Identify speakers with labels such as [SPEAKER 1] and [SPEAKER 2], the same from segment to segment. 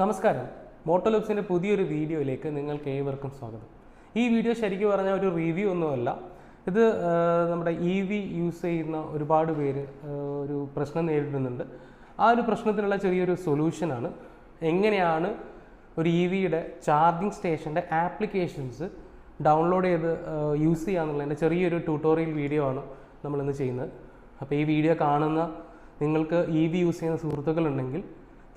[SPEAKER 1] നമസ്കാരം, മോട്ടോലുക്സിൻ്റെ പുതിയൊരു വീഡിയോയിലേക്ക് നിങ്ങൾക്ക് ഏവർക്കും സ്വാഗതം. ഈ വീഡിയോ ശരിക്കും പറഞ്ഞാൽ ഒരു റിവ്യൂ ഒന്നുമല്ല. ഇത് നമ്മുടെ EV യൂസ് ചെയ്യുന്ന ഒരുപാട് പേര് ഒരു പ്രശ്നം നേരിടുന്നുണ്ട്. ആ ഒരു പ്രശ്നത്തിനുള്ള ചെറിയൊരു സൊല്യൂഷനാണ്. എങ്ങനെയാണ് ഒരു EVയുടെ ചാർജിങ് സ്റ്റേഷൻ്റെ ആപ്ലിക്കേഷൻസ് ഡൗൺലോഡ് ചെയ്ത് യൂസ് ചെയ്യാന്നുള്ളതിൻ്റെ ചെറിയൊരു ട്യൂട്ടോറിയൽ വീഡിയോ ആണ് നമ്മളിന്ന് ചെയ്യുന്നത്. അപ്പോൾ ഈ വീഡിയോ കാണുന്ന നിങ്ങൾക്ക് EV യൂസ് ചെയ്യുന്ന സുഹൃത്തുക്കളുണ്ടെങ്കിൽ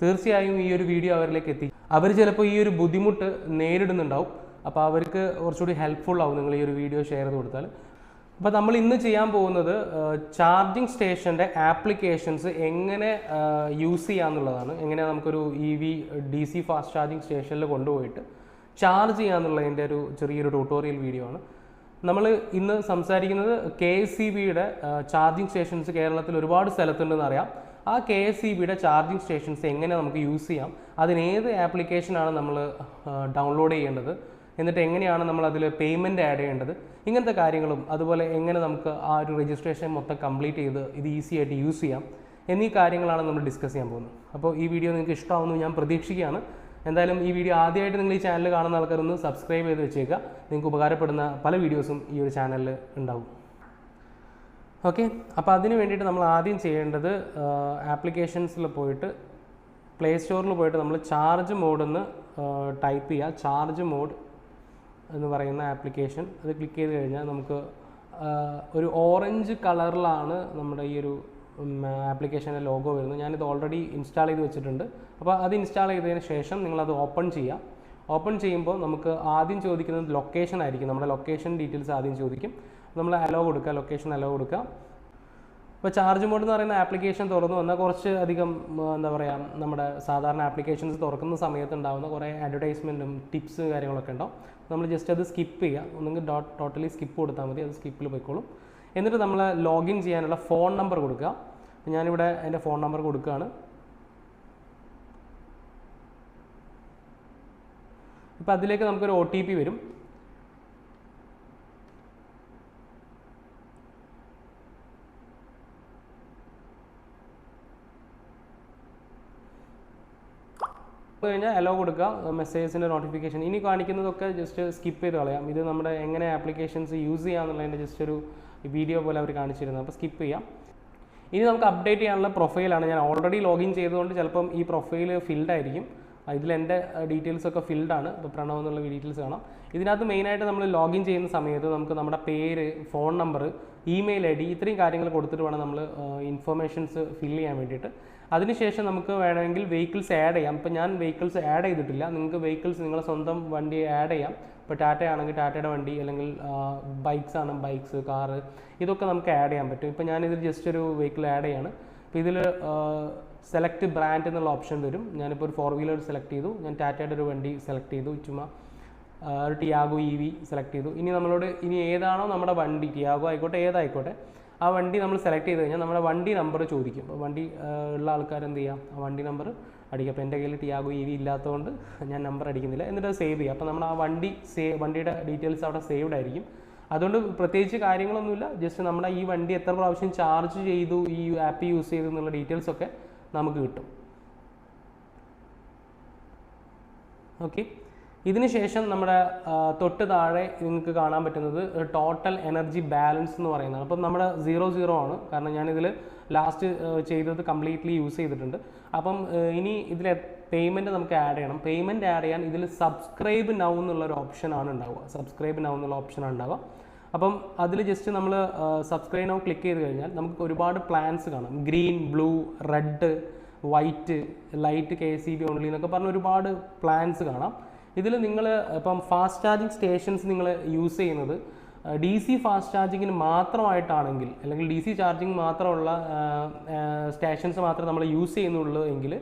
[SPEAKER 1] തീർച്ചയായും ഈ ഒരു വീഡിയോ അവരിലേക്ക് എത്തി. അവർ ചിലപ്പോൾ ഈ ഒരു ബുദ്ധിമുട്ട് നേരിടുന്നുണ്ടാവും. അപ്പോൾ അവർക്ക് കുറച്ചുകൂടി ഹെൽപ്ഫുൾ ആവും നിങ്ങൾ ഈ ഒരു വീഡിയോ ഷെയർ ചെയ്ത് കൊടുത്താൽ. അപ്പോൾ നമ്മൾ ഇന്ന് ചെയ്യാൻ പോകുന്നത് ചാർജിങ് സ്റ്റേഷൻ്റെ ആപ്ലിക്കേഷൻസ് എങ്ങനെ യൂസ് ചെയ്യാന്നുള്ളതാണ്. എങ്ങനെ നമുക്കൊരു EV DC ഫാസ്റ്റ് ചാർജിങ് സ്റ്റേഷനിൽ കൊണ്ടുപോയിട്ട് ചാർജ് ചെയ്യാന്നുള്ളതിൻ്റെ ഒരു ചെറിയൊരു ട്യൂട്ടോറിയൽ വീഡിയോ ആണ്. നമ്മൾ ഇന്ന് സംസാരിക്കുന്നത് KSEBയുടെ ചാർജിങ് സ്റ്റേഷൻസ് കേരളത്തിൽ ഒരുപാട് സ്ഥലത്തുണ്ടെന്ന് അറിയാം. ആ KSEBയുടെ ചാർജിങ് സ്റ്റേഷൻസ് എങ്ങനെ നമുക്ക് യൂസ് ചെയ്യാം, അതിനേത് ആപ്ലിക്കേഷനാണ് നമ്മൾ ഡൗൺലോഡ് ചെയ്യേണ്ടത്, എന്നിട്ട് എങ്ങനെയാണ് നമ്മൾ അതിൽ പേയ്മെൻറ്റ് ആഡ് ചെയ്യേണ്ടത്, ഇങ്ങനത്തെ കാര്യങ്ങളും അതുപോലെ എങ്ങനെ നമുക്ക് ആ ഒരു രജിസ്ട്രേഷൻ മൊത്തം കംപ്ലീറ്റ് ചെയ്ത് ഇത് ഈസി ആയിട്ട് യൂസ് ചെയ്യാം എന്നീ കാര്യങ്ങളാണ് നമ്മൾ ഡിസ്കസ് ചെയ്യാൻ പോകുന്നത്. അപ്പോൾ ഈ വീഡിയോ നിങ്ങൾക്ക് ഇഷ്ടമാവുമെന്ന് ഞാൻ പ്രതീക്ഷിക്കുകയാണ്. എന്തായാലും ഈ വീഡിയോ ആദ്യമായിട്ട് നിങ്ങൾ ഈ ചാനൽ കാണുന്ന ആൾക്കാരൊന്ന് സബ്സ്ക്രൈബ് ചെയ്ത് വെച്ചേക്കുക. നിങ്ങൾക്ക് ഉപകാരപ്പെടുന്ന പല വീഡിയോസും ഈ ഒരു ചാനലിൽ ഉണ്ടാവും. ഓക്കെ, അപ്പോൾ അതിന് വേണ്ടിയിട്ട് നമ്മൾ ആദ്യം ചെയ്യേണ്ടത് ആപ്ലിക്കേഷൻസിൽ പോയിട്ട് പ്ലേ സ്റ്റോറിൽ പോയിട്ട് നമ്മൾ ചാർജ് മോഡെന്ന് ടൈപ്പ് ചെയ്യുക. ചാർജ് മോഡ് എന്ന് പറയുന്ന ആപ്ലിക്കേഷൻ അത് ക്ലിക്ക് ചെയ്ത് കഴിഞ്ഞാൽ നമുക്ക് ഒരു ഓറഞ്ച് കളറിലാണ് നമ്മുടെ ഈ ഒരു ആപ്ലിക്കേഷൻ്റെ ലോഗോ വരുന്നത്. ഞാനിത് ഓൾറെഡി ഇൻസ്റ്റാൾ ചെയ്ത് വെച്ചിട്ടുണ്ട്. അപ്പോൾ അത് ഇൻസ്റ്റാൾ ചെയ്തതിന് ശേഷം നിങ്ങളത് ഓപ്പൺ ചെയ്യുക. ഓപ്പൺ ചെയ്യുമ്പോൾ നമുക്ക് ആദ്യം ചോദിക്കുന്നത് ലൊക്കേഷൻ ആയിരിക്കും. നമ്മുടെ ലൊക്കേഷൻ ഡീറ്റെയിൽസ് ആദ്യം ചോദിക്കും. നമ്മൾ അലോ കൊടുക്കുക, ലൊക്കേഷൻ അലോ കൊടുക്കുക. ഇപ്പോൾ ചാർജ് മോഡ് എന്ന് പറയുന്ന ആപ്ലിക്കേഷൻ തുറന്നു വന്നാൽ കുറച്ച് അധികം എന്താ പറയുക, നമ്മുടെ സാധാരണ ആപ്ലിക്കേഷൻസ് തുറക്കുന്ന സമയത്ത് ഉണ്ടാകുന്ന കുറേ അഡ്വർടൈസ്മെൻറ്റും ടിപ്സ് കാര്യങ്ങളൊക്കെ ഉണ്ടാവും. നമ്മൾ ജസ്റ്റ് അത് സ്കിപ്പ് ചെയ്യുക. ഒന്നെങ്കിൽ ടോട്ടലി സ്കിപ്പ് കൊടുത്താൽ മതി, അത് സ്കിപ്പിൽ പോയിക്കോളും. എന്നിട്ട് നമ്മൾ ലോഗിൻ ചെയ്യാനുള്ള ഫോൺ നമ്പർ കൊടുക്കുക. ഞാനിവിടെ എൻ്റെ ഫോൺ നമ്പർ കൊടുക്കുകയാണ്. ഇപ്പോൾ അതിലേക്ക് നമുക്കൊരു OTP വരും. കഴിഞ്ഞാൽ അലോ കൊടുക്കുക, മെസ്സേജസിൻ്റെ നോട്ടിഫിക്കേഷൻ. ഇനി കാണിക്കുന്നതൊക്കെ ജസ്റ്റ് സ്കിപ്പ് ചെയ്ത് കളയാം. ഇത് നമ്മുടെ എങ്ങനെ ആപ്ലിക്കേഷൻസ് യൂസ് ചെയ്യാമെന്നുള്ളതിൻ്റെ ജസ്റ്റ് ഒരു വീഡിയോ പോലെ അവർ കാണിച്ചിരുന്നത്. അപ്പോൾ സ്കിപ്പ് ചെയ്യാം. ഇനി നമുക്ക് അപ്ഡേറ്റ് ചെയ്യാനുള്ള പ്രൊഫൈലാണ്. ഞാൻ ഓൾറെഡി ലോഗിൻ ചെയ്തുകൊണ്ട് ചിലപ്പം ഈ പ്രൊഫൈൽ ഫിൽഡ് ആയിരിക്കും. ഇതിൽ എൻ്റെ ഡീറ്റെയിൽസൊക്കെ ഫിൽഡാണ്. ഇപ്പോൾ പ്രണവ് എന്നുള്ള ഡീറ്റെയിൽസ് കാണാം. ഇതിനകത്ത് മെയിനായിട്ട് നമ്മൾ ലോഗിൻ ചെയ്യുന്ന സമയത്ത് നമുക്ക് നമ്മുടെ പേര്, ഫോൺ നമ്പർ, ഇമെയിൽ ID ഇത്രയും കാര്യങ്ങൾ കൊടുത്തിട്ട് വേണം നമ്മൾ ഇൻഫർമേഷൻസ് ഫില്ല് ചെയ്യാൻ വേണ്ടിയിട്ട്. അതിനുശേഷം നമുക്ക് വേണമെങ്കിൽ വെഹിക്കിൾസ് ആഡ് ചെയ്യാം. ഇപ്പോൾ ഞാൻ വെഹിക്കിൾസ് ആഡ് ചെയ്തിട്ടില്ല. നിങ്ങൾക്ക് വെഹിക്കിൾസ് നിങ്ങളുടെ സ്വന്തം വണ്ടി ആഡ് ചെയ്യാം. ഇപ്പോൾ ടാറ്റ ആണെങ്കിൽ ടാറ്റയുടെ വണ്ടി, അല്ലെങ്കിൽ ബൈക്സ് ആണ് ബൈക്സ്, കാറ്, ഇതൊക്കെ നമുക്ക് ആഡ് ചെയ്യാൻ പറ്റും. ഇപ്പോൾ ഞാനിതിൽ ജസ്റ്റ് ഒരു വെഹിക്കിൾ ആഡ് ചെയ്യാണ്. അപ്പോൾ ഇതിൽ സെലക്ട് ബ്രാൻഡ് എന്നുള്ള ഓപ്ഷൻ വരും. ഞാനിപ്പോൾ ഒരു 4 വീലർ സെലക്ട് ചെയ്തു. ഞാൻ ടാറ്റയുടെ ഒരു വണ്ടി സെലക്ട് ചെയ്തു. ചുമ്മാ ഒരു ടിയാഗോ EV സെലക്ട് ചെയ്തു. ഇനി നമ്മളോട് ഇനി ഏതാണോ നമ്മുടെ വണ്ടി, ടിയാഗോ ആയിക്കോട്ടെ ഏതായിക്കോട്ടെ, ആ വണ്ടി നമ്മൾ സെലക്ട് ചെയ്ത് കഴിഞ്ഞാൽ നമ്മുടെ വണ്ടി നമ്പർ ചോദിക്കും. അപ്പോൾ വണ്ടി ഉള്ള ആൾക്കാർ എന്ത് ചെയ്യാം, ആ വണ്ടി നമ്പർ അടിക്കുക. അപ്പോൾ എൻ്റെ കയ്യിൽ ടിയാഗോ EV ഇല്ലാത്തതുകൊണ്ട് ഞാൻ നമ്പർ അടിക്കുന്നില്ല. എന്നിട്ട് അത് സേവ് ചെയ്യുക. അപ്പോൾ നമ്മൾ ആ വണ്ടിയുടെ ഡീറ്റെയിൽസ് അവിടെ സേവ്ഡ് ആയിരിക്കും. അതുകൊണ്ട് പ്രത്യേകിച്ച് കാര്യങ്ങളൊന്നുമില്ല. ജസ്റ്റ് നമ്മുടെ ഈ വണ്ടി എത്ര പ്രാവശ്യം ചാർജ് ചെയ്തു, ഈ ആപ്പ് യൂസ് ചെയ്തു എന്നുള്ള ഡീറ്റെയിൽസൊക്കെ നമുക്ക് കിട്ടും. ഓക്കെ, ഇതിന് ശേഷം നമ്മുടെ തൊട്ട് താഴെ നിങ്ങൾക്ക് കാണാൻ പറ്റുന്നത് ടോട്ടൽ എനർജി ബാലൻസ് എന്ന് പറയുന്നതാണ്. അപ്പം നമ്മുടെ 0 ആണ്. കാരണം ഞാനിതിൽ ലാസ്റ്റ് ചെയ്തത് കംപ്ലീറ്റ്ലി യൂസ് ചെയ്തിട്ടുണ്ട്. അപ്പം ഇനി ഇതിൽ പേയ്മെൻറ്റ് നമുക്ക് ആഡ് ചെയ്യണം. പേയ്മെൻറ്റ് ആഡ് ചെയ്യാൻ ഇതിൽ സബ്സ്ക്രൈബ് നൗ എന്നുള്ളൊരു ഓപ്ഷനാണ് ഉണ്ടാവുക. സബ്സ്ക്രൈബ് നൗ എന്നുള്ള ഓപ്ഷനാണ് ഉണ്ടാവുക. അപ്പം അതിൽ ജസ്റ്റ് നമ്മൾ സബ്സ്ക്രൈബ് നൗ ക്ലിക്ക് ചെയ്ത് കഴിഞ്ഞാൽ നമുക്ക് ഒരുപാട് പ്ലാൻസ് കാണാം. Green, blue, red, white, light, KSEB only എന്നൊക്കെ പറഞ്ഞ ഒരുപാട് പ്ലാൻസ് കാണാം. ഇതിൽ നിങ്ങൾ ഇപ്പം ഫാസ്റ്റ് ചാർജിങ് സ്റ്റേഷൻസ് നിങ്ങൾ യൂസ് ചെയ്യുന്നത് DC ഫാസ്റ്റ് ചാർജിങ്ങിന് മാത്രമായിട്ടാണെങ്കിൽ, അല്ലെങ്കിൽ DC ചാർജിങ് മാത്രമുള്ള സ്റ്റേഷൻസ് മാത്രമേ നമ്മൾ യൂസ് ചെയ്യുന്നുള്ളൂ എങ്കിൽ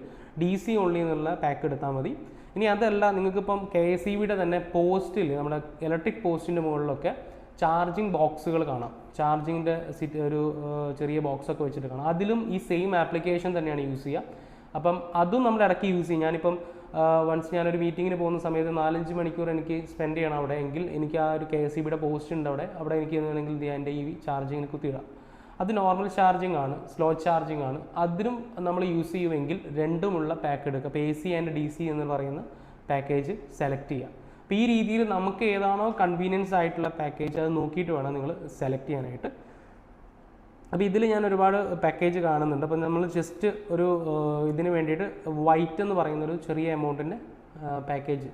[SPEAKER 1] DC ഓൺലി എന്നുള്ള പാക്ക് എടുത്താൽ മതി. ഇനി അതല്ല, നിങ്ങൾക്കിപ്പം KSEBയുടെ തന്നെ പോസ്റ്റിൽ, നമ്മുടെ ഇലക്ട്രിക് പോസ്റ്റിൻ്റെ മുകളിലൊക്കെ ചാർജിങ് ബോക്സുകൾ കാണാം. ചാർജിങ്ങിൻ്റെ ഒരു ചെറിയ ബോക്സൊക്കെ വെച്ചിട്ട് കാണാം. അതിലും ഈ സെയിം ആപ്ലിക്കേഷൻ തന്നെയാണ് യൂസ് ചെയ്യുക. അപ്പം അതും നമ്മൾ ഇടയ്ക്ക് യൂസ് ചെയ്യും. ഞാനിപ്പം വൺസ് ഞാനൊരു മീറ്റിങ്ങിന് പോകുന്ന സമയത്ത് 4-5 മണിക്കൂർ എനിക്ക് സ്പെൻഡ് ചെയ്യണം അവിടെ, എങ്കിൽ എനിക്ക് ആ ഒരു KSEBയുടെ പോസ്റ്റ് ഉണ്ട് അവിടെ എനിക്ക് വേണമെങ്കിൽ എൻ്റെ EV ചാർജിങ്ങിന് കുത്തിയിടാം. അത് നോർമൽ ചാർജിങ് ആണ്, സ്ലോ ചാർജിങ് ആണ്. അതിനും നമ്മൾ യൂസ് ചെയ്യുമെങ്കിൽ രണ്ടുമുള്ള പാക്ക് എടുക്കുക. അപ്പോൾ AC ആൻഡ് DC എന്ന് പറയുന്ന പാക്കേജ് സെലക്ട് ചെയ്യുക. അപ്പോൾ ഈ രീതിയിൽ നമുക്ക് ഏതാണോ കൺവീനിയൻസ് ആയിട്ടുള്ള പാക്കേജ് അത് നോക്കിയിട്ട് വേണം നിങ്ങൾ സെലക്ട് ചെയ്യാനായിട്ട്. അപ്പോൾ ഇതിൽ ഞാൻ ഒരുപാട് പാക്കേജ് കാണുന്നുണ്ട്. അപ്പോൾ നമ്മൾ ജസ്റ്റ് ഒരു ഇതിന് വേണ്ടിയിട്ട് വൈറ്റ് എന്ന് പറയുന്നൊരു ചെറിയ എമൗണ്ടിൻ്റെ പാക്കേജ്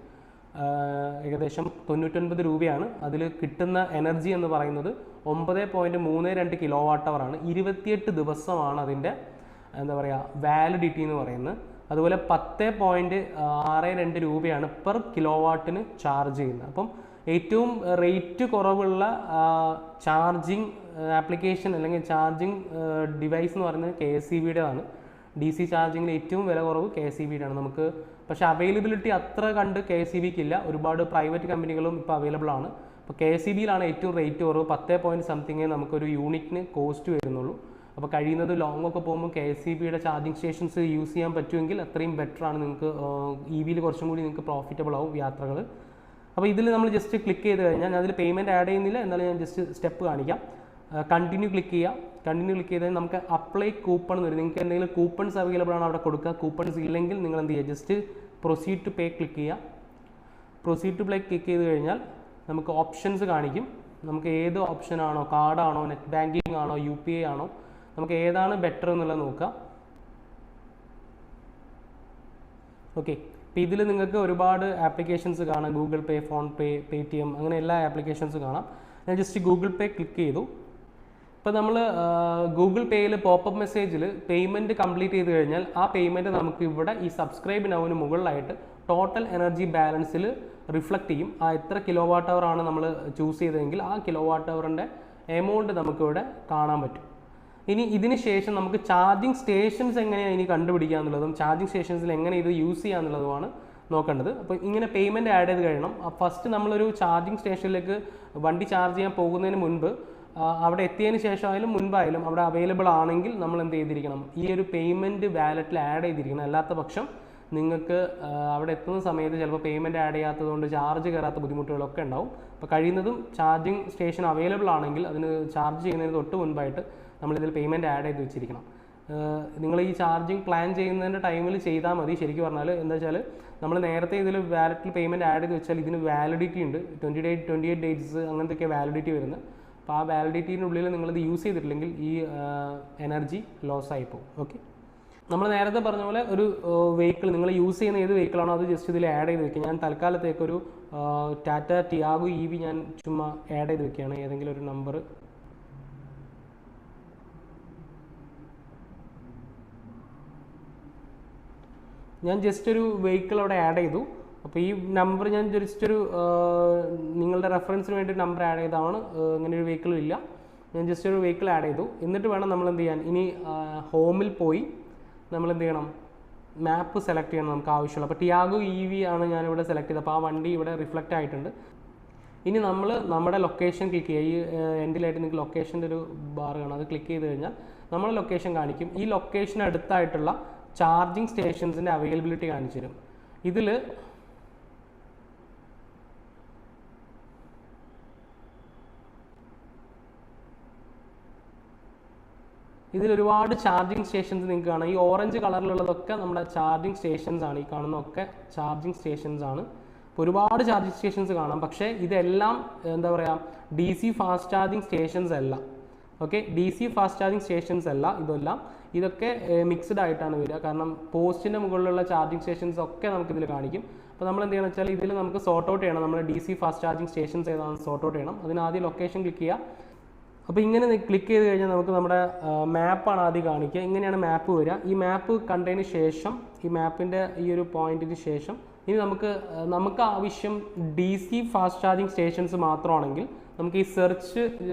[SPEAKER 1] ഏകദേശം 99 രൂപയാണ്. അതിൽ കിട്ടുന്ന എനർജി എന്ന് പറയുന്നത് 9.32 kWh ആണ്. 28 ദിവസമാണ് അതിൻ്റെ എന്താ പറയുക വാലിഡിറ്റി എന്ന് പറയുന്നത്. അതുപോലെ 10.62 രൂപയാണ് പെർ കിലോവാട്ടിന് ചാർജ് ചെയ്യുന്നത്. അപ്പം ഏറ്റവും റേറ്റ് കുറവുള്ള ചാർജിങ് ആപ്ലിക്കേഷൻ അല്ലെങ്കിൽ ചാർജിങ് ഡിവൈസ് എന്ന് പറയുന്നത് KSEBയുടേതാണ്. DC ചാർജിങ്ങിൽ ഏറ്റവും വില കുറവ് KSEBയുടെ ആണ്. നമുക്ക് പക്ഷേ അവൈലബിലിറ്റി അത്ര കണ്ട് KSEBക്ക് ഇല്ല. ഒരുപാട് പ്രൈവറ്റ് കമ്പനികളും ഇപ്പോൾ അവൈലബിൾ ആണ്. അപ്പോൾ KSEBയിലാണ് ഏറ്റവും റേറ്റ് കുറവ്. 10 നമുക്കൊരു യൂണിറ്റിന് കോസ്റ്റ് വരുന്നുള്ളൂ. അപ്പോൾ കഴിയുന്നത് ലോങ് ഒക്കെ പോകുമ്പോൾ KSEBയുടെ ചാർജിങ് സ്റ്റേഷൻസ് യൂസ് ചെയ്യാൻ പറ്റുമെങ്കിൽ അത്രയും ബെറ്റർ ആണ്. നിങ്ങൾക്ക് EVയിൽ കുറച്ചും കൂടി നിങ്ങൾക്ക് പ്രോഫിറ്റബിൾ ആവും യാത്രകൾ. അപ്പോൾ ഇതിൽ നമ്മൾ ജസ്റ്റ് ക്ലിക്ക് ചെയ്ത് കഴിഞ്ഞാൽ ഞാൻ അതിൽ പേയ്മെൻറ്റ് ആഡ് ചെയ്യുന്നില്ല, എന്നാലും ഞാൻ ജസ്റ്റ് സ്റ്റെപ്പ് കാണിക്കാം. കണ്ടിന്യൂ ക്ലിക്ക് ചെയ്യുക. കണ്ടിന്യൂ ക്ലിക്ക് ചെയ്താൽ നമുക്ക് അപ്ലൈ കൂപ്പൺ എന്ന് വരും. നിങ്ങൾക്ക് എന്തെങ്കിലും കൂപ്പൺസ് അവൈലബിൾ ആണ് അവിടെ കൊടുക്കുക. കൂപ്പൺസ് ഇല്ലെങ്കിൽ നിങ്ങൾ എന്ത് ചെയ്യുക, just proceed to pay click ചെയ്യുക. പ്രൊസീഡ് ടു പേ ക്ലിക്ക് ചെയ്ത് കഴിഞ്ഞാൽ നമുക്ക് ഓപ്ഷൻസ് കാണിക്കും. നമുക്ക് ഏത് ഓപ്ഷനാണോ, കാർഡാണോ, നെറ്റ് ബാങ്കിങ് ആണോ, UPI ആണോ, നമുക്ക് ഏതാണ് ബെറ്റർ എന്നുള്ളത് നോക്കുക. ഓക്കെ, ഇപ്പോൾ ഇതിൽ നിങ്ങൾക്ക് ഒരുപാട് ആപ്ലിക്കേഷൻസ് കാണാം. ഗൂഗിൾ പേ, ഫോൺ പേ, Paytm, അങ്ങനെ എല്ലാ ആപ്ലിക്കേഷൻസ് കാണാം. ഞാൻ ജസ്റ്റ് ഗൂഗിൾ പേ ക്ലിക്ക് ചെയ്തു. ഇപ്പോൾ നമ്മൾ ഗൂഗിൾ പേയിൽ പോപ്പപ്പ് മെസ്സേജിൽ പേയ്മെൻറ്റ് കംപ്ലീറ്റ് ചെയ്ത് കഴിഞ്ഞാൽ ആ പേയ്മെൻറ്റ് നമുക്ക് ഇവിടെ ഈ സബ്സ്ക്രൈബ് നൗവിന് മുകളിലായിട്ട് ടോട്ടൽ എനർജി ബാലൻസിൽ റിഫ്ലക്റ്റ് ചെയ്യും. ആ എത്ര kWh ആണ് നമ്മൾ ചൂസ് ചെയ്തതെങ്കിൽ ആ kWhന്റെ എമൗണ്ട് നമുക്കിവിടെ കാണാൻ പറ്റും. ഇനി ഇതിന് ശേഷം നമുക്ക് ചാർജിങ് സ്റ്റേഷൻസ് എങ്ങനെയാണ് ഇനി കണ്ടുപിടിക്കുക എന്നുള്ളതും ചാർജിങ് സ്റ്റേഷൻസിൽ എങ്ങനെ ഇത് യൂസ് ചെയ്യുക എന്നുള്ളതുമാണ് നോക്കേണ്ടത്. അപ്പോൾ ഇങ്ങനെ പേയ്മെൻറ്റ് ആഡ് ചെയ്ത് കഴിയണം. ഫസ്റ്റ് നമ്മളൊരു ചാർജിങ് സ്റ്റേഷനിലേക്ക് വണ്ടി ചാർജ് ചെയ്യാൻ പോകുന്നതിന് മുൻപ് അവിടെ എത്തിയതിന് ശേഷമായാലും മുൻപായാലും അവിടെ അവൈലബിൾ ആണെങ്കിൽ നമ്മൾ എന്ത് ചെയ്തിരിക്കണം, ഈ ഒരു പേയ്മെൻറ്റ് വാലറ്റിൽ ആഡ് ചെയ്തിരിക്കണം. അല്ലാത്ത പക്ഷം നിങ്ങൾക്ക് അവിടെ എത്തുന്ന സമയത്ത് ചിലപ്പോൾ പേയ്മെൻറ്റ് ആഡ് ചെയ്യാത്തതുകൊണ്ട് ചാർജ് കയറാത്ത ബുദ്ധിമുട്ടുകളൊക്കെ ഉണ്ടാവും. അപ്പോൾ കഴിയുന്നതും ചാർജിങ് സ്റ്റേഷൻ അവൈലബിൾ ആണെങ്കിൽ അതിന് ചാർജ് ചെയ്യുന്നതിന് തൊട്ട് മുൻപായിട്ട് നമ്മളിതിൽ പേയ്മെൻറ്റ് ആഡ് ചെയ്ത് വെച്ചിരിക്കണം. നിങ്ങൾ ഈ ചാർജിങ് പ്ലാൻ ചെയ്യുന്നതിൻ്റെ ടൈമിൽ ചെയ്താൽ മതി. ശരിക്കും പറഞ്ഞാൽ എന്താ വെച്ചാൽ നമ്മൾ നേരത്തെ ഇതിൽ വാലറ്റിൽ പേയ്മെൻറ്റ് ആഡ് ചെയ്ത് വെച്ചാൽ ഇതിന് വാലിഡിറ്റി ഉണ്ട്. 28 ഡേയ്സ് അങ്ങനത്തെയൊക്കെ വാലിഡിറ്റി വരുന്നത്. അപ്പോൾ ആ വാലിഡിറ്റിനുള്ളിൽ നിങ്ങളിത് യൂസ് ചെയ്തിട്ടില്ലെങ്കിൽ ഈ എനർജി ലോസ് ആയി പോകും. ഓക്കെ, നമ്മൾ നേരത്തെ പറഞ്ഞ പോലെ ഒരു വെഹിക്കിൾ നിങ്ങൾ യൂസ് ചെയ്യുന്ന ഏത് വെഹിക്കിളാണോ അത് ജസ്റ്റ് ഇതിൽ ആഡ് ചെയ്ത് വെക്കുക. ഞാൻ തൽക്കാലത്തേക്കൊരു ടാറ്റ ടിയാഗോ EV ഞാൻ ചുമ്മാ ആഡ് ചെയ്ത് വെക്കുകയാണ്. ഏതെങ്കിലും ഒരു നമ്പർ ഞാൻ ജസ്റ്റ് ഒരു വെഹിക്കിൾ അവിടെ ആഡ് ചെയ്തു. അപ്പോൾ ഈ നമ്പർ ഞാൻ ജസ്റ്റ് ഒരു നിങ്ങളുടെ റെഫറൻസിന് വേണ്ടി നമ്പർ ആഡ് ചെയ്തതാണ്. ഇങ്ങനെ ഒരു വെഹിക്കിളും ഇല്ല. ഞാൻ ജസ്റ്റ് ഒരു വെഹിക്കിൾ ആഡ് ചെയ്തു. എന്നിട്ട് വേണം നമ്മൾ എന്ത് ചെയ്യാൻ, ഇനി ഹോമിൽ പോയി നമ്മൾ എന്ത് ചെയ്യണം, മാപ്പ് സെലക്ട് ചെയ്യണം നമുക്ക് ആവശ്യമുള്ള. അപ്പോൾ ടിയാഗോ EV ആണ് ഞാനിവിടെ സെലക്ട് ചെയ്തത്. അപ്പോൾ ആ വണ്ടി ഇവിടെ റിഫ്ലക്റ്റ് ആയിട്ടുണ്ട്. ഇനി നമ്മൾ നമ്മുടെ ലൊക്കേഷൻ ക്ലിക്ക് ചെയ്യുക. ഈ എൻഡിലായിട്ട് നിങ്ങൾക്ക് ലൊക്കേഷൻ്റെ ഒരു ബാർ കാണാം. അത് ക്ലിക്ക് ചെയ്ത് കഴിഞ്ഞാൽ നമ്മളെ ലൊക്കേഷൻ കാണിക്കും. ഈ ലൊക്കേഷൻ അടുത്തായിട്ടുള്ള ചാർജിങ് സ്റ്റേഷൻസിൻ്റെ അവൈലബിലിറ്റി കാണിച്ചു തരും. ഇതിലൊരുപാട് ചാർജിങ് സ്റ്റേഷൻസ് നിങ്ങൾക്ക് കാണാം. ഈ ഓറഞ്ച് കളറിലുള്ളതൊക്കെ നമ്മുടെ ചാർജിങ് സ്റ്റേഷൻസ് ആണ്. ഈ കാണുന്നതൊക്കെ ചാർജിങ് സ്റ്റേഷൻസ് ആണ്. അപ്പോൾ ഒരുപാട് ചാർജിങ് സ്റ്റേഷൻസ് കാണാം. പക്ഷേ ഇതെല്ലാം എന്താ പറയുക, DC ഫാസ്റ്റ് ചാർജിങ് സ്റ്റേഷൻസ് അല്ല. Okay, DC fast charging stations അല്ല ഇതെല്ലാം. ഇതൊക്കെ മിക്സ്ഡ് ആയിട്ടാണ് വരിക. കാരണം പോസ്റ്റിൻ്റെ മുകളിലുള്ള ചാർജിങ് സ്റ്റേഷൻസ് ഒക്കെ നമുക്കിതിൽ കാണിക്കും. അപ്പോൾ നമ്മൾ എന്ത് ചെയ്യണം വെച്ചാൽ ഇതിൽ നമുക്ക് സോർട്ട് ഔട്ട് ചെയ്യണം. നമ്മൾ DC ഫാസ്റ്റ് ചാർജിങ് സ്റ്റേഷൻസ് ഏതാണെന്ന് സോർട്ട് ഔട്ട് ചെയ്യണം. അതിന് ആദ്യം ലൊക്കേഷൻ ക്ലിക്ക് ചെയ്യുക. അപ്പോൾ ഇങ്ങനെ ക്ലിക്ക് ചെയ്ത് കഴിഞ്ഞാൽ നമുക്ക് നമ്മുടെ മാപ്പാണ് ആദ്യം കാണിക്കുക. ഇങ്ങനെയാണ് മാപ്പ് വരിക. ഈ മാപ്പ് കണ്ടതിന് ശേഷം ഈ മാപ്പിൻ്റെ ഈ ഒരു പോയിന്റിന് ശേഷം ഇനി നമുക്ക് ആവശ്യം DC ഫാസ്റ്റ് ചാർജിങ് സ്റ്റേഷൻസ് മാത്രമാണെങ്കിൽ നമുക്ക് ഈ സെർച്ച്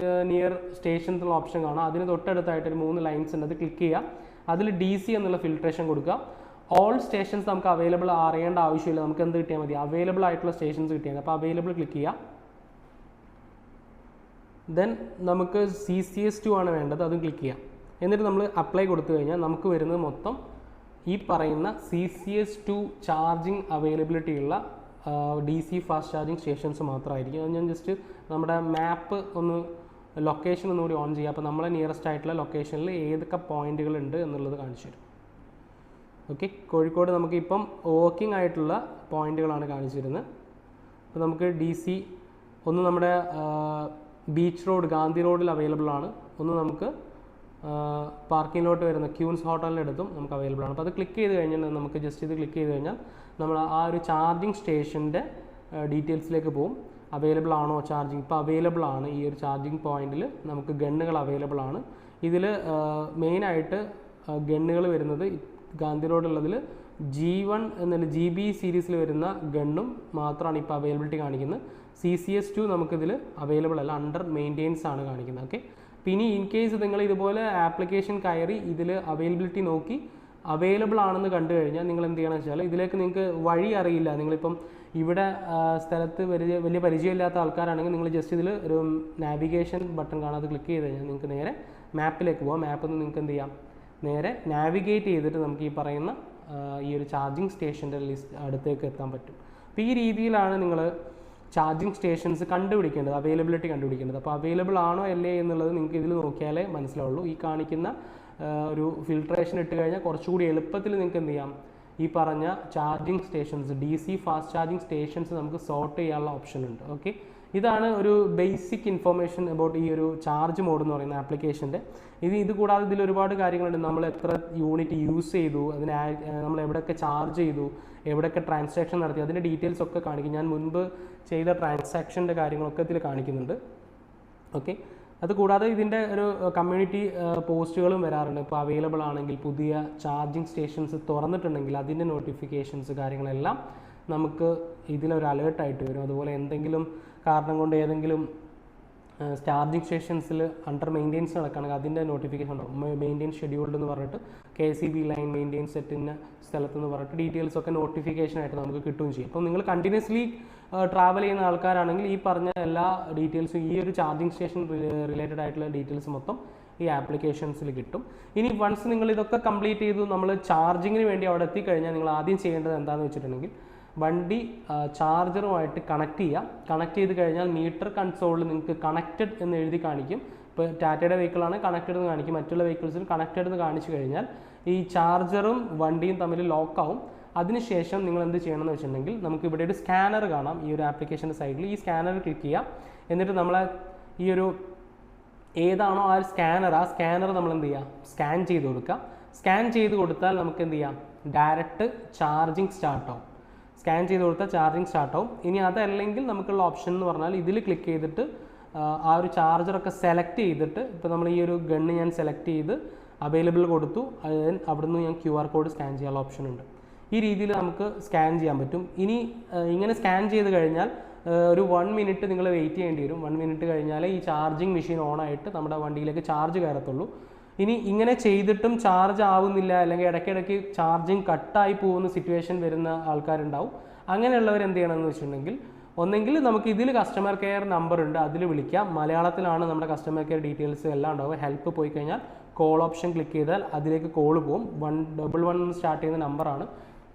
[SPEAKER 1] നിയർ സ്റ്റേഷൻസ് ഉള്ള ഓപ്ഷൻ കാണാം. അതിന് തൊട്ടടുത്തായിട്ട് ഒരു 3 ലൈൻസ് ഉണ്ട്. അത് ക്ലിക്ക് ചെയ്യുക. അതിൽ DC എന്നുള്ള ഫിൽട്രേഷൻ കൊടുക്കുക. ഓൾ സ്റ്റേഷൻസ് നമുക്ക് അവൈലബിൾ അറിയേണ്ട ആവശ്യമില്ല. നമുക്ക് എന്ത് കിട്ടിയാൽ മതി, അവൈലബിൾ ആയിട്ടുള്ള സ്റ്റേഷൻസ് കിട്ടിയാൽ മതി. അപ്പോൾ അവൈലബിൾ ക്ലിക്ക് ചെയ്യുക. ദെൻ നമുക്ക് CCS2 ആണ് വേണ്ടത്. അതും ക്ലിക്ക് ചെയ്യാം. എന്നിട്ട് നമ്മൾ അപ്ലൈ കൊടുത്തു കഴിഞ്ഞാൽ നമുക്ക് വരുന്നത് മൊത്തം ഈ പറയുന്ന CCS2 ചാർജിങ് അവൈലബിലിറ്റി ഉള്ള DC ഫാസ്റ്റ് ചാർജിങ് സ്റ്റേഷൻസ് മാത്രമായിരിക്കും. അത് ഞാൻ ജസ്റ്റ് നമ്മുടെ മാപ്പ് ഒന്ന് ലൊക്കേഷൻ ഒന്നുകൂടി ഓൺ ചെയ്യുക. അപ്പോൾ നമ്മളെ നിയറസ്റ്റ് ആയിട്ടുള്ള ലൊക്കേഷനിൽ ഏതൊക്കെ പോയിന്റുകളുണ്ട് എന്നുള്ളത് കാണിച്ചു തരും. ഓക്കെ, കോഴിക്കോട് നമുക്കിപ്പം വർക്കിംഗ് ആയിട്ടുള്ള പോയിന്റുകളാണ് കാണിച്ചു തരുന്നത്. അപ്പോൾ നമുക്ക് DC ഒന്ന് നമ്മുടെ ബീച്ച് റോഡ് ഗാന്ധി റോഡിൽ അവൈലബിൾ ആണ്, ഒന്ന് നമുക്ക് പാർക്കിങ്ങിലോട്ട് വരുന്ന ക്യൂൻസ് ഹോട്ടലിൻ്റെ അടുത്തും നമുക്ക് അവൈലബിൾ ആണ്. അപ്പോൾ അത് ക്ലിക്ക് ചെയ്ത് കഴിഞ്ഞാൽ നമുക്ക് ജസ്റ്റ് ഇത് ക്ലിക്ക് ചെയ്ത് കഴിഞ്ഞാൽ നമ്മൾ ആ ഒരു ചാർജിങ് സ്റ്റേഷൻ്റെ ഡീറ്റെയിൽസിലേക്ക് പോകും. അവൈലബിൾ ആണോ ചാർജിങ്, ഇപ്പോൾ അവൈലബിൾ ആണ്. ഈ ഒരു ചാർജിങ് പോയിന്റിൽ നമുക്ക് ഗണ്ണുകൾ അവൈലബിൾ ആണ്. ഇതിൽ മെയിനായിട്ട് ഗണ്ണുകൾ വരുന്നത് ഗാന്ധി റോഡുള്ളതിൽ G1 എന്നല്ല GB സീരീസിൽ വരുന്ന ഗണ്ണും മാത്രമാണ് ഇപ്പോൾ അവൈലബിലിറ്റി കാണിക്കുന്നത്. CCS2 നമുക്കിതിൽ അവൈലബിൾ അല്ല, അണ്ടർ മെയിൻറ്റെയിൻസ് ആണ് കാണിക്കുന്നത്. ഓക്കെ, പിന്നെ ഇൻ കേസ് നിങ്ങൾ ഇതുപോലെ ആപ്ലിക്കേഷൻ കയറി ഇതിൽ അവൈലബിലിറ്റി നോക്കി അവൈലബിൾ ആണെന്ന് കണ്ടു കഴിഞ്ഞാൽ നിങ്ങൾ എന്ത് ചെയ്യണമെന്ന് വെച്ചാൽ, ഇതിലേക്ക് നിങ്ങൾക്ക് വഴി അറിയില്ല, നിങ്ങളിപ്പം ഇവിടെ സ്ഥലത്ത് വലിയ പരിചയമില്ലാത്ത ആൾക്കാരാണെങ്കിൽ നിങ്ങൾ ജസ്റ്റ് ഇതിൽ ഒരു നാവിഗേഷൻ ബട്ടൺ കാണാതെ ക്ലിക്ക് ചെയ്ത് കഴിഞ്ഞാൽ നിങ്ങൾക്ക് നേരെ മാപ്പിലേക്ക് പോകാം. മാപ്പിൽ നിന്ന് നിങ്ങൾക്ക് എന്ത് ചെയ്യാം, നേരെ നാവിഗേറ്റ് ചെയ്തിട്ട് നമുക്ക് ഈ പറയുന്ന ഈ ഒരു ചാർജിങ് സ്റ്റേഷൻ്റെ അടുത്തേക്ക് എത്താൻ പറ്റും. അപ്പോൾ ഈ രീതിയിലാണ് നിങ്ങൾ ചാർജിങ് സ്റ്റേഷൻസ് കണ്ടുപിടിക്കേണ്ടത്, അവൈലബിലിറ്റി കണ്ടുപിടിക്കേണ്ടത്. അപ്പോൾ അവൈലബിൾ ആണോ അല്ലേ എന്നുള്ളത് നിങ്ങൾക്ക് ഇതിൽ നോക്കിയാലേ മനസ്സിലാവുള്ളൂ. ഈ കാണിക്കുന്ന ഒരു ഫിൽട്രേഷൻ ഇട്ട് കഴിഞ്ഞാൽ കുറച്ചുകൂടി എളുപ്പത്തിൽ നിങ്ങൾക്ക് എന്ത് ചെയ്യാം, ഈ പറഞ്ഞ charging stations DC fast charging stations നമുക്ക് സോർട്ട് ചെയ്യാനുള്ള ഓപ്ഷൻ ഉണ്ട്. ഓക്കെ, ഇതാണ് ഒരു ബേസിക് ഇൻഫർമേഷൻ അബൌട്ട് ഈ ഒരു ചാർജ് മോഡ് എന്ന് പറയുന്ന ആപ്ലിക്കേഷൻ്റെ. ഇത് കൂടാതെ ഇതിൽ ഒരുപാട് കാര്യങ്ങളുണ്ട്. നമ്മൾ എത്ര യൂണിറ്റ് യൂസ് ചെയ്തു, അതിന് നമ്മൾ എവിടെയൊക്കെ ചാർജ് ചെയ്തു, എവിടെയൊക്കെ ട്രാൻസാക്ഷൻ നടത്തി, അതിൻ്റെ ഡീറ്റെയിൽസ് ഒക്കെ കാണിക്കും. ഞാൻ മുൻപ് ചെയ്ത ട്രാൻസാക്ഷൻ്റെ കാര്യങ്ങളൊക്കെ ഇതിൽ കാണിക്കുന്നുണ്ട്. ഓക്കെ, അതുകൂടാതെ ഇതിൻ്റെ ഒരു കമ്മ്യൂണിറ്റി പോസ്റ്റുകളും വരാറുണ്ട്. ഇപ്പോൾ അവൈലബിൾ ആണെങ്കിൽ പുതിയ ചാർജിങ് സ്റ്റേഷൻസ് തുറന്നിട്ടുണ്ടെങ്കിൽ അതിൻ്റെ നോട്ടിഫിക്കേഷൻസ് കാര്യങ്ങളെല്ലാം നമുക്ക് ഇതിലൊരു അലേർട്ടായിട്ട് വരും. അതുപോലെ എന്തെങ്കിലും കാരണം കൊണ്ട് ഏതെങ്കിലും ചാർജിങ് സ്റ്റേഷൻസിൽ അണ്ടർ മെയിൻറ്റെയിൻസ് നടക്കുകയാണെങ്കിൽ അതിൻ്റെ നോട്ടിഫിക്കേഷൻ ഉണ്ടാവും. മെയിൻറ്റെയിൻസ് ഷെഡ്യൂൾഡ് എന്ന് പറഞ്ഞിട്ട് KCB ലൈൻ മെയിൻറ്റെയിൻസ് സെറ്റിൻ്റെ സ്ഥലത്തെന്ന് പറഞ്ഞിട്ട് ഡീറ്റെയിൽസൊക്കെ നോട്ടിഫിക്കേഷനായിട്ട് നമുക്ക് കിട്ടുകയും ചെയ്യും. അപ്പോൾ നിങ്ങൾ കണ്ടിന്യൂസ്ലി ട്രാവൽ ചെയ്യുന്ന ആൾക്കാരാണെങ്കിൽ ഈ പറഞ്ഞ എല്ലാ ഡീറ്റെയിൽസും ഈ ഒരു ചാർജിങ് സ്റ്റേഷൻ റിലേറ്റഡ് ആയിട്ടുള്ള ഡീറ്റെയിൽസ് മൊത്തം ഈ ആപ്ലിക്കേഷൻസിൽ കിട്ടും. ഇനി വൺസ് നിങ്ങൾ ഇതൊക്കെ കംപ്ലീറ്റ് ചെയ്തു നമ്മൾ ചാർജിങ്ങിന് വേണ്ടി അവിടെ എത്തിക്കഴിഞ്ഞാൽ നിങ്ങൾ ആദ്യം ചെയ്യേണ്ടത് എന്താണെന്ന് വെച്ചിട്ടുണ്ടെങ്കിൽ വണ്ടി ചാർജറുമായിട്ട് കണക്ട് ചെയ്യുക. കണക്ട് ചെയ്ത് കഴിഞ്ഞാൽ മീറ്റർ കൺസോളിൽ നിങ്ങൾക്ക് കണക്റ്റഡ് എന്ന് എഴുതി കാണിക്കും. ഇപ്പോൾ ടാറ്റയുടെ വെഹിക്കിളാണ് കണക്റ്റഡ് എന്ന് കാണിക്കും, മറ്റുള്ള വെഹിക്കിൾസിൽ കണക്റ്റഡ് എന്ന് കാണിച്ചു കഴിഞ്ഞാൽ ഈ ചാർജറും വണ്ടിയും തമ്മിൽ ലോക്കാവും. അതിനുശേഷം നിങ്ങൾ എന്ത് ചെയ്യണമെന്ന് വെച്ചിട്ടുണ്ടെങ്കിൽ നമുക്ക് ഇവിടെ ഒരു സ്കാനർ കാണാം ഈ ഒരു ആപ്ലിക്കേഷൻ്റെ സൈഡിൽ. ഈ സ്കാനർ ക്ലിക്ക് ചെയ്യാം. എന്നിട്ട് നമ്മളെ ഈ ഒരു ഏതാണോ ആ സ്കാനർ നമ്മൾ എന്ത് ചെയ്യുക, സ്കാൻ ചെയ്ത് കൊടുക്കുക. സ്കാൻ ചെയ്ത് കൊടുത്താൽ നമുക്ക് എന്ത് ചെയ്യാം, ഡയറക്റ്റ് ചാർജിങ് സ്റ്റാർട്ടാവും. സ്കാൻ ചെയ്ത് കൊടുത്താൽ ചാർജിങ് സ്റ്റാർട്ടാവും. ഇനി അതല്ലെങ്കിൽ നമുക്കുള്ള ഓപ്ഷൻ എന്ന് പറഞ്ഞാൽ ഇതിൽ ക്ലിക്ക് ചെയ്തിട്ട് ആ ഒരു ചാർജറൊക്കെ സെലക്ട് ചെയ്തിട്ട്, ഇപ്പോൾ നമ്മൾ ഈ ഒരു ഗണ്ണ് ഞാൻ സെലക്ട് ചെയ്ത് അവൈലബിൾ കൊടുത്തു, അവിടുന്ന് ഞാൻ QR കോഡ് സ്കാൻ ചെയ്യാനുള്ള ഓപ്ഷൻ ഉണ്ട്. ഈ രീതിയിൽ നമുക്ക് സ്കാൻ ചെയ്യാൻ പറ്റും. ഇനി ഇങ്ങനെ സ്കാൻ ചെയ്ത് കഴിഞ്ഞാൽ ഒരു 1 മിനിറ്റ് നിങ്ങൾ വെയിറ്റ് ചെയ്യേണ്ടി വരും. 1 മിനിറ്റ് കഴിഞ്ഞാലേ ഈ ചാർജിങ് മെഷീൻ ഓണായിട്ട് നമ്മുടെ വണ്ടിയിലേക്ക് ചാർജ് കയറത്തുള്ളൂ. ഇനി ഇങ്ങനെ ചെയ്തിട്ടും ചാർജ് ആവുന്നില്ല, അല്ലെങ്കിൽ ഇടയ്ക്കിടയ്ക്ക് ചാർജിങ് കട്ടായി പോകുന്ന സിറ്റുവേഷൻ വരുന്ന ആൾക്കാരുണ്ടാവും. അങ്ങനെയുള്ളവർ എന്ത് ചെയ്യണമെന്ന് വെച്ചിട്ടുണ്ടെങ്കിൽ ഒന്നെങ്കിൽ നമുക്ക് ഇതിൽ കസ്റ്റമർ കെയർ നമ്പർ ഉണ്ട്, അതിൽ വിളിക്കാം. മലയാളത്തിലാണ് നമ്മുടെ കസ്റ്റമർ കെയർ ഡീറ്റെയിൽസ് എല്ലാം ഉണ്ടാവും. ഹെൽപ്പ് പോയി കഴിഞ്ഞാൽ കോൾ ഓപ്ഷൻ ക്ലിക്ക് ചെയ്താൽ അതിലേക്ക് കോൾ പോകും. 111 സ്റ്റാർട്ട് ചെയ്യുന്ന നമ്പറാണ്,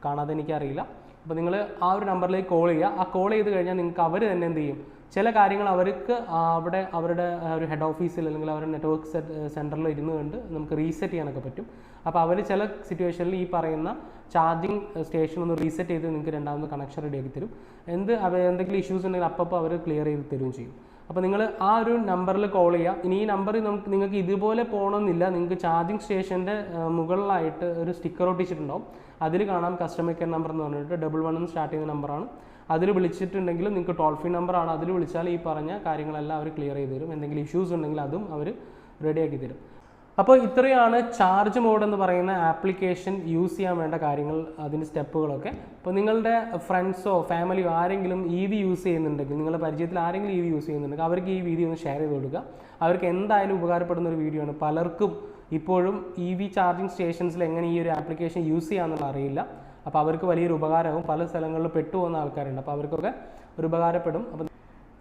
[SPEAKER 1] കാണാതെ എനിക്കറിയില്ല. അപ്പോൾ നിങ്ങൾ ആ ഒരു നമ്പറിലേക്ക് കോൾ ചെയ്യുക. ആ കോൾ ചെയ്ത് കഴിഞ്ഞാൽ നിങ്ങൾക്ക് അവർ തന്നെ എന്ത് ചെയ്യും, ചില കാര്യങ്ങൾ അവർക്ക് അവിടെ അവരുടെ ഒരു ഹെഡ് ഓഫീസിൽ അല്ലെങ്കിൽ അവരുടെ നെറ്റ്വർക്ക് സെൻറ്ററിൽ ഇരുന്ന് കൊണ്ട് നമുക്ക് റീസെറ്റ് ചെയ്യാനൊക്കെ പറ്റും. അപ്പോൾ അവർ ചില സിറ്റുവേഷനിൽ ഈ പറയുന്ന ചാർജിങ് സ്റ്റേഷൻ ഒന്ന് റീസെറ്റ് ചെയ്ത് നിങ്ങൾക്ക് രണ്ടാമത് കണക്ഷൻ റെഡിയാക്കി തരും. എന്തെങ്കിലും ഇഷ്യൂസ് ഉണ്ടെങ്കിൽ അപ്പോൾ അവർ ക്ലിയർ ചെയ്ത് തരുകയും ചെയ്യും. അപ്പോൾ നിങ്ങൾ ആ ഒരു നമ്പറിൽ കോൾ ചെയ്യുക. ഇനി ഈ നമ്പർ നിങ്ങൾക്ക് ഇതുപോലെ പോകണമെന്നില്ല. നിങ്ങൾക്ക് ചാർജിങ് സ്റ്റേഷൻ്റെ മുകളിലായിട്ട് ഒരു സ്റ്റിക്കർ ഒട്ടിച്ചിട്ടുണ്ടാവും. അതിൽ കാണാം കസ്റ്റമർ കെയർ നമ്പർ എന്ന് പറഞ്ഞിട്ട് 11 സ്റ്റാർട്ട് ചെയ്യുന്ന നമ്പറാണ്. അതിൽ വിളിച്ചിട്ടുണ്ടെങ്കിൽ നിങ്ങൾക്ക് ടോൾ ഫ്രീ നമ്പറാണ്. അതിൽ വിളിച്ചാൽ ഈ പറഞ്ഞ കാര്യങ്ങളെല്ലാം അവർ ക്ലിയർ ചെയ്ത് തരും. എന്തെങ്കിലും ഇഷ്യൂസ് ഉണ്ടെങ്കിൽ അതും അവർ റെഡിയാക്കി തരും. അപ്പോൾ ഇത്രയാണ് ചാർജ് മോഡ് എന്ന് പറയുന്ന ആപ്ലിക്കേഷൻ യൂസ് ചെയ്യാൻ വേണ്ട കാര്യങ്ങൾ, അതിൻ്റെ സ്റ്റെപ്പുകളൊക്കെ. അപ്പോൾ നിങ്ങളുടെ ഫ്രണ്ട്സോ ഫാമിലിയോ ആരെങ്കിലും EV യൂസ് ചെയ്യുന്നുണ്ടെങ്കിൽ, നിങ്ങളുടെ പരിചയത്തിൽ ആരെങ്കിലും EV യൂസ് ചെയ്യുന്നുണ്ടെങ്കിൽ അവർക്ക് ഈ വീഡിയോ ഒന്ന് ഷെയർ ചെയ്ത് കൊടുക്കുക. അവർക്ക് എന്തായാലും ഉപകാരപ്പെടുന്ന ഒരു വീഡിയോ ആണ്. പലർക്കും ഇപ്പോഴും EV ചാർജിങ് സ്റ്റേഷൻസിൽ എങ്ങനെ ഈ ഒരു ആപ്ലിക്കേഷൻ യൂസ് ചെയ്യാമെന്നുള്ള അറിയില്ല. അപ്പോൾ അവർക്ക് വലിയൊരു ഉപകാരമാകും. പല സ്ഥലങ്ങളിൽ പെട്ടുപോകുന്ന ആൾക്കാരുണ്ട്, അപ്പോൾ അവർക്കൊക്കെ ഒരു ഉപകാരപ്പെടും. അപ്പോൾ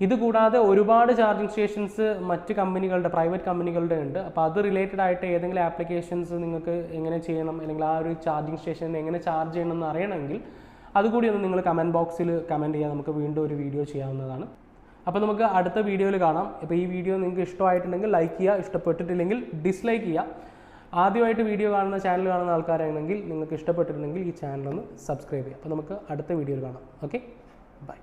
[SPEAKER 1] ഇതുകൂടാതെ ഒരുപാട് ചാർജിങ് സ്റ്റേഷൻസ് മറ്റ് കമ്പനികളുടെ, പ്രൈവറ്റ് കമ്പനികളുടെ ഉണ്ട്. അപ്പോൾ അത് റിലേറ്റഡ് ആയിട്ട് ഏതെങ്കിലും ആപ്ലിക്കേഷൻസ് നിങ്ങൾക്ക് എങ്ങനെ ചെയ്യണം, അല്ലെങ്കിൽ ആ ഒരു ചാർജിങ് സ്റ്റേഷനിൽ എങ്ങനെ ചാർജ് ചെയ്യണം എന്ന് അറിയണമെങ്കിൽ അതുകൂടി ഒന്ന് നിങ്ങൾ കമൻറ്റ് ബോക്സിൽ കമൻറ്റ് ചെയ്യാൻ നമുക്ക് വീണ്ടും ഒരു വീഡിയോ ചെയ്യാവുന്നതാണ്. അപ്പോൾ നമുക്ക് അടുത്ത വീഡിയോയിൽ കാണാം. ഇപ്പോൾ ഈ വീഡിയോ നിങ്ങൾക്ക് ഇഷ്ടമായിട്ടുണ്ടെങ്കിൽ ലൈക്ക് ചെയ്യുക, ഇഷ്ടപ്പെട്ടിട്ടില്ലെങ്കിൽ ഡിസ്ലൈക്ക് ചെയ്യുക. ആദ്യമായിട്ട് വീഡിയോ കാണുന്ന ചാനൽ കാണുന്ന ആൾക്കാരാണെങ്കിൽ നിങ്ങൾക്ക് ഇഷ്ടപ്പെട്ടിട്ടുണ്ടെങ്കിൽ ഈ ചാനലൊന്ന് സബ്സ്ക്രൈബ് ചെയ്യുക. അപ്പോൾ നമുക്ക് അടുത്ത വീഡിയോയിൽ കാണാം. Okay, by.